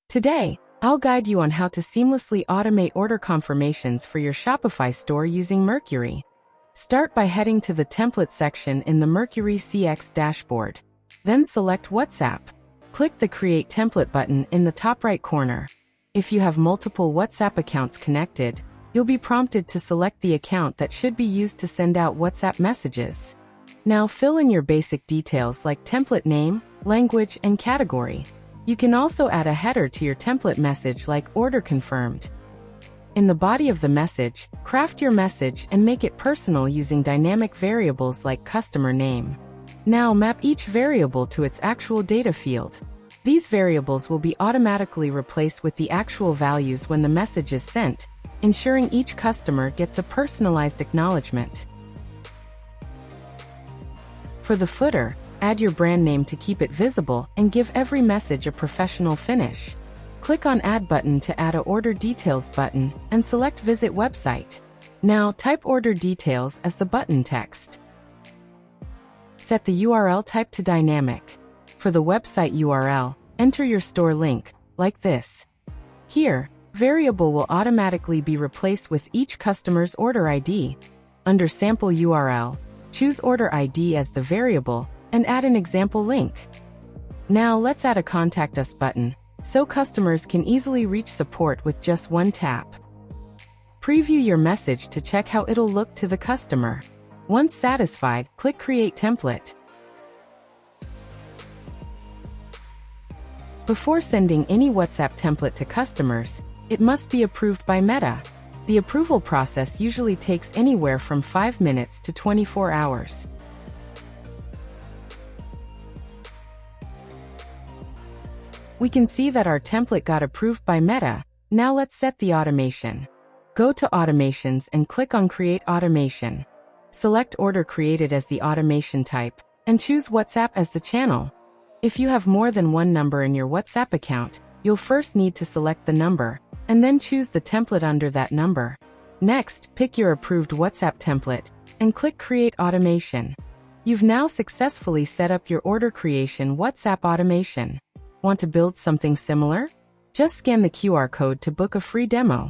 Today, I'll guide you on how to seamlessly automate order confirmations for your Shopify store using Mercuri. Start by heading to the Template section in the Mercuri CX dashboard. Then select WhatsApp. Click the Create Template button in the top right corner. If you have multiple WhatsApp accounts connected, you'll be prompted to select the account that should be used to send out WhatsApp messages. Now fill in your basic details like template name, language, and category. You can also add a header to your template message like Order Confirmed. In the body of the message, craft your message and make it personal using dynamic variables like customer name. Now map each variable to its actual data field. These variables will be automatically replaced with the actual values when the message is sent, ensuring each customer gets a personalized acknowledgement. For the footer, add your brand name to keep it visible and give every message a professional finish. Click on Add button to add a Order Details button and select Visit Website. Now type Order Details as the button text. Set the URL type to dynamic. For the website URL, enter your store link, like this. Here, variable will automatically be replaced with each customer's order ID. Under Sample URL, choose Order ID as the variable and add an example link. Now let's add a Contact Us button, so customers can easily reach support with just one tap. Preview your message to check how it'll look to the customer. Once satisfied, click Create Template. Before sending any WhatsApp template to customers, it must be approved by Meta. The approval process usually takes anywhere from 5 minutes to 24 hours. We can see that our template got approved by Meta. Now let's set the automation. Go to Automations and click on Create Automation. Select Order Created as the automation type, and choose WhatsApp as the channel. If you have more than one number in your WhatsApp account, you'll first need to select the number, and then choose the template under that number. Next, pick your approved WhatsApp template, and click Create Automation. You've now successfully set up your order creation WhatsApp automation. Want to build something similar? Just scan the QR code to book a free demo.